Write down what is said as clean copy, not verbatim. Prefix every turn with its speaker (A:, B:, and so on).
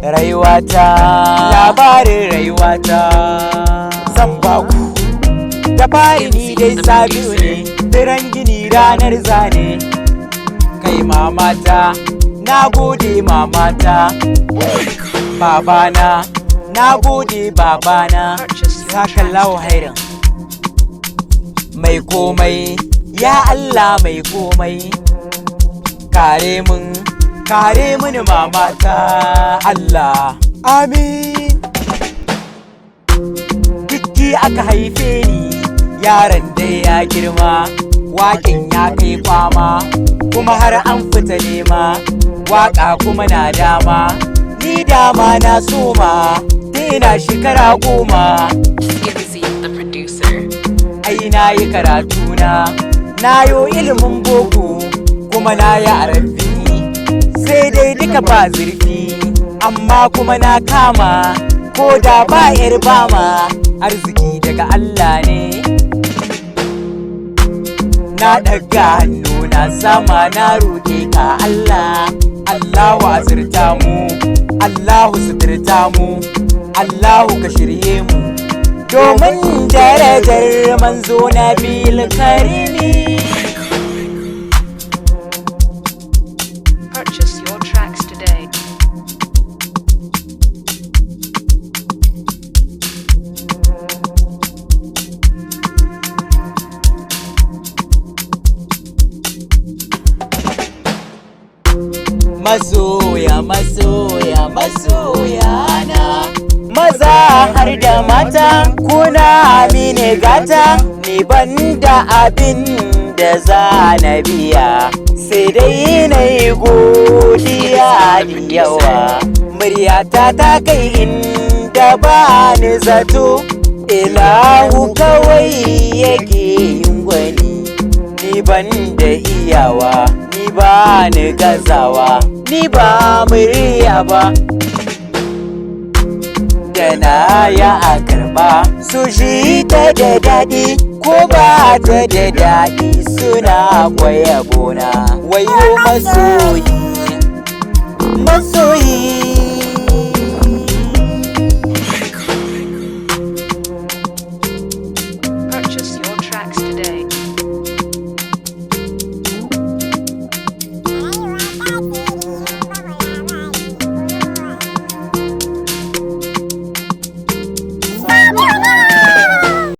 A: rayuwata, labarin rayuwata zan baku. Da fari ni dai Sabiu ne, tiran gini ranar zane. Kai mamata, na gode mamata. Babana, na gode babana. Sakallahu hairan. Mai komai, ya Allah mai komai. Kare mini mamata Allah. Amin. Dukki aka haife ni, yaron dai ya girma. Waƙin ya kai fama, kuma har an fita nema. Waƙa kuma na dama, ni dama na soma. Ina shekara 10. Ai na yi karatuna, na yo ilimin boko, kuma na yi arabi. Sai dai duka ba zurfi, amma kuma na kama. Ko da ba yar bama, arziki daga Allah ne. Na ɗaga hannu na sama na roƙe ka Allah. Allahu azurta mu, Allahu suturta mu, Allahu ka shirye mu, domin darajar manzo na bil karimi.
B: Purchase your tracks today. Masoya
A: na maza har da mata, kuna mini gata. Ni banda abin da za na biya, sai dai na yi godiya da yawa. Muryata ta kai inda ba ni zato, ilahu kawai yake yin gwani. Ni banda iyawa, ni ba ni gazawa, ni ba murya ba. Da na ya a karba su shi ta da daɗi, ko ba ta da daɗi suna kwaya bona. Wayo masoyi